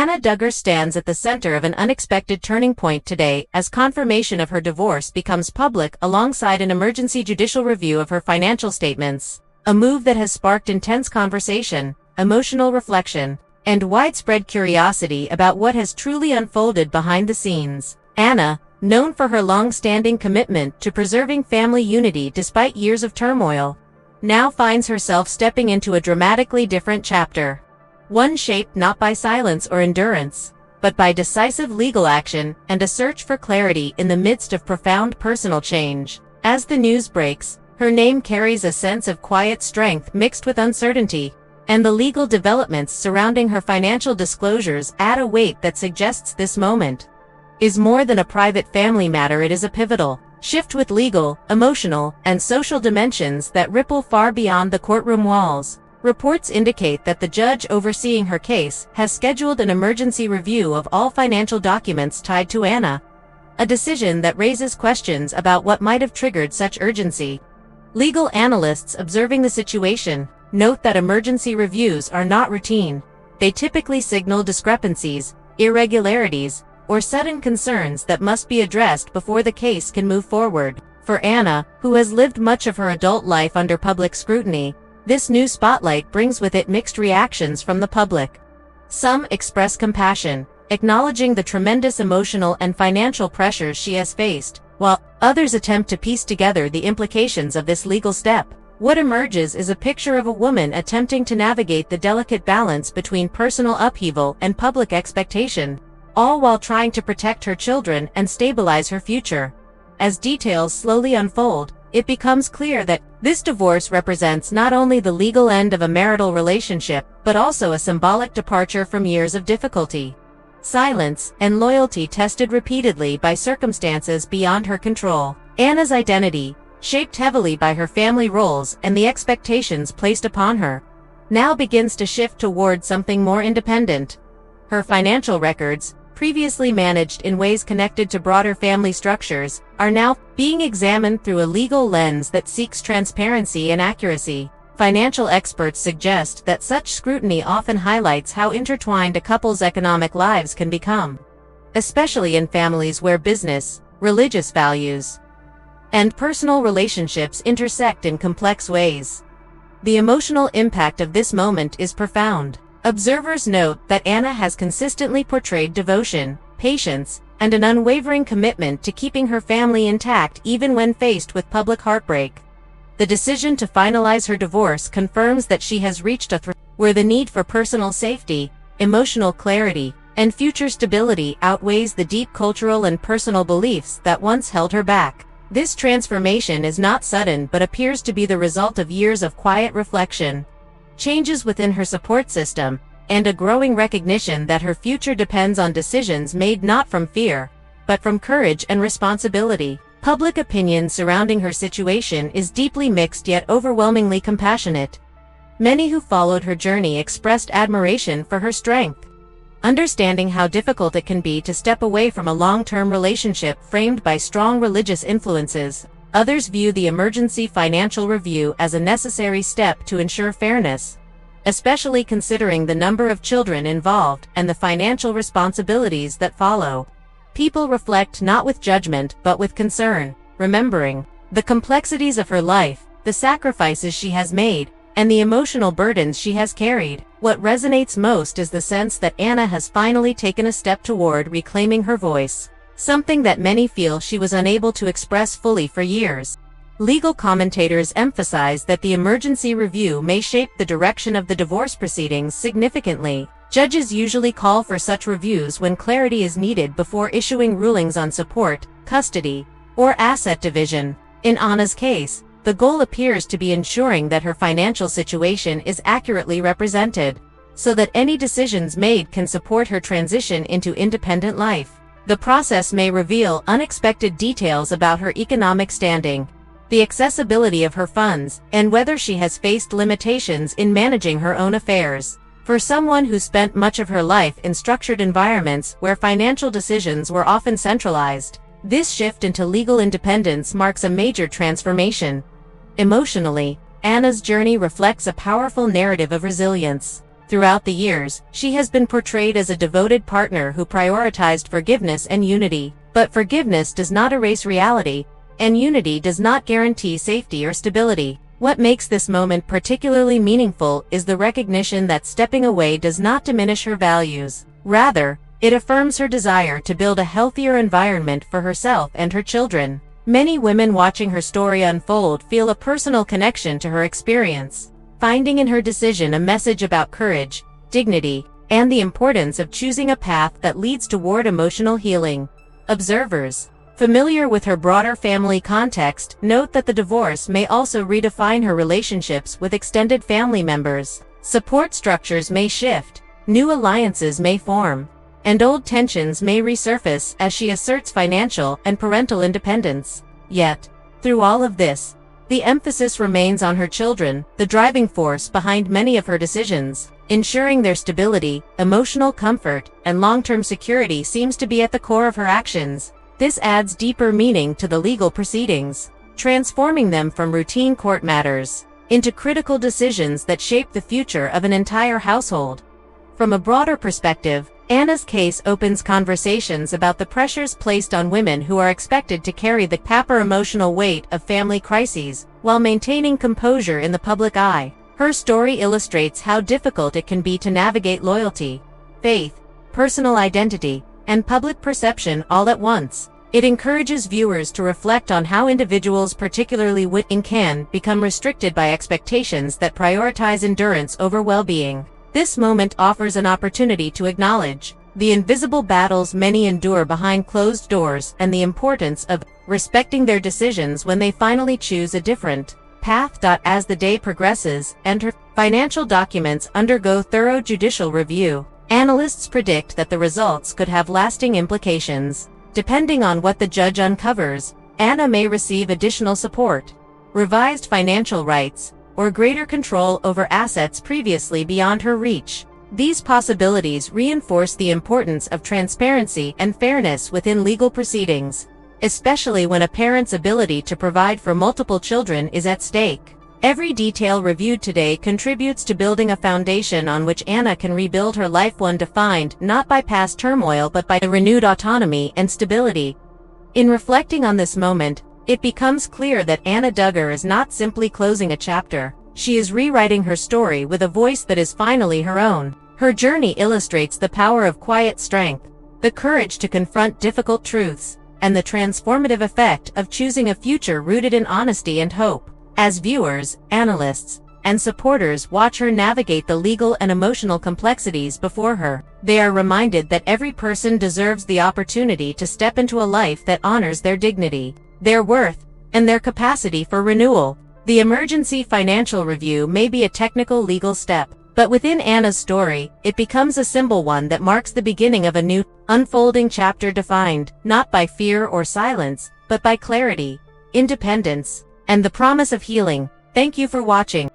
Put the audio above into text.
Anna Duggar stands at the center of an unexpected turning point today as confirmation of her divorce becomes public alongside an emergency judicial review of her financial statements, a move that has sparked intense conversation, emotional reflection, and widespread curiosity about what has truly unfolded behind the scenes. Anna, known for her long-standing commitment to preserving family unity despite years of turmoil, now finds herself stepping into a dramatically different chapter. One shaped not by silence or endurance, but by decisive legal action and a search for clarity in the midst of profound personal change. As the news breaks, her name carries a sense of quiet strength mixed with uncertainty, and the legal developments surrounding her financial disclosures add a weight that suggests this moment is more than a private family matter. It is a pivotal shift with legal, emotional, and social dimensions that ripple far beyond the courtroom walls. Reports indicate that the judge overseeing her case has scheduled an emergency review of all financial documents tied to Anna, a decision that raises questions about what might have triggered such urgency. Legal analysts observing the situation note that emergency reviews are not routine. They typically signal discrepancies, irregularities, or sudden concerns that must be addressed before the case can move forward. For Anna, who has lived much of her adult life under public scrutiny, this new spotlight brings with it mixed reactions from the public. Some express compassion, acknowledging the tremendous emotional and financial pressures she has faced, while others attempt to piece together the implications of this legal step. What emerges is a picture of a woman attempting to navigate the delicate balance between personal upheaval and public expectation, all while trying to protect her children and stabilize her future. As details slowly unfold, it becomes clear that this divorce represents not only the legal end of a marital relationship, but also a symbolic departure from years of difficulty, silence, and loyalty tested repeatedly by circumstances beyond her control. Anna's identity, shaped heavily by her family roles and the expectations placed upon her, now begins to shift toward something more independent. Her financial records, previously managed in ways connected to broader family structures, are now being examined through a legal lens that seeks transparency and accuracy. Financial experts suggest that such scrutiny often highlights how intertwined a couple's economic lives can become, especially in families where business, religious values, and personal relationships intersect in complex ways. The emotional impact of this moment is profound. Observers note that Anna has consistently portrayed devotion, patience, and an unwavering commitment to keeping her family intact even when faced with public heartbreak. The decision to finalize her divorce confirms that she has reached a threshold where the need for personal safety, emotional clarity, and future stability outweighs the deep cultural and personal beliefs that once held her back. This transformation is not sudden but appears to be the result of years of quiet reflection, changes within her support system, and a growing recognition that her future depends on decisions made not from fear, but from courage and responsibility. Public opinion surrounding her situation is deeply mixed yet overwhelmingly compassionate. Many who followed her journey expressed admiration for her strength, understanding how difficult it can be to step away from a long-term relationship framed by strong religious influences. Others view the emergency financial review as a necessary step to ensure fairness, especially considering the number of children involved and the financial responsibilities that follow. People reflect not with judgment but with concern, remembering the complexities of her life, the sacrifices she has made, and the emotional burdens she has carried. What resonates most is the sense that Anna has finally taken a step toward reclaiming her voice, something that many feel she was unable to express fully for years. Legal commentators emphasize that the emergency review may shape the direction of the divorce proceedings significantly. Judges usually call for such reviews when clarity is needed before issuing rulings on support, custody, or asset division. In Anna's case, the goal appears to be ensuring that her financial situation is accurately represented, so that any decisions made can support her transition into independent life. The process may reveal unexpected details about her economic standing, the accessibility of her funds, and whether she has faced limitations in managing her own affairs. For someone who spent much of her life in structured environments where financial decisions were often centralized, this shift into legal independence marks a major transformation. Emotionally, Anna's journey reflects a powerful narrative of resilience. Throughout the years, she has been portrayed as a devoted partner who prioritized forgiveness and unity. But forgiveness does not erase reality, and unity does not guarantee safety or stability. What makes this moment particularly meaningful is the recognition that stepping away does not diminish her values. Rather, it affirms her desire to build a healthier environment for herself and her children. Many women watching her story unfold feel a personal connection to her experience, finding in her decision a message about courage, dignity, and the importance of choosing a path that leads toward emotional healing. Observers, familiar with her broader family context, note that the divorce may also redefine her relationships with extended family members. Support structures may shift, new alliances may form, and old tensions may resurface as she asserts financial and parental independence. Yet, through all of this, the emphasis remains on her children, the driving force behind many of her decisions. Ensuring their stability, emotional comfort, and long-term security seems to be at the core of her actions. This adds deeper meaning to the legal proceedings, transforming them from routine court matters into critical decisions that shape the future of an entire household. From a broader perspective, Anna's case opens conversations about the pressures placed on women who are expected to carry the proper emotional weight of family crises while maintaining composure in the public eye. Her story illustrates how difficult it can be to navigate loyalty, faith, personal identity, and public perception all at once. It encourages viewers to reflect on how individuals, particularly women, can become restricted by expectations that prioritize endurance over well-being. This moment offers an opportunity to acknowledge the invisible battles many endure behind closed doors and the importance of respecting their decisions when they finally choose a different path. As the day progresses and her financial documents undergo thorough judicial review, analysts predict that the results could have lasting implications. Depending on what the judge uncovers, Anna may receive additional support, revised financial rights, or greater control over assets previously beyond her reach. These possibilities reinforce the importance of transparency and fairness within legal proceedings, especially when a parent's ability to provide for multiple children is at stake. Every detail reviewed today contributes to building a foundation on which Anna can rebuild her life, one defined not by past turmoil but by renewed autonomy and stability. In reflecting on this moment, it becomes clear that Anna Duggar is not simply closing a chapter. She is rewriting her story with a voice that is finally her own. Her journey illustrates the power of quiet strength, the courage to confront difficult truths, and the transformative effect of choosing a future rooted in honesty and hope. As viewers, analysts, and supporters watch her navigate the legal and emotional complexities before her, they are reminded that every person deserves the opportunity to step into a life that honors their dignity, their worth, and their capacity for renewal. The emergency financial review may be a technical legal step, but within Anna's story, it becomes a symbol, one that marks the beginning of a new, unfolding chapter defined not by fear or silence, but by clarity, independence, and the promise of healing. Thank you for watching.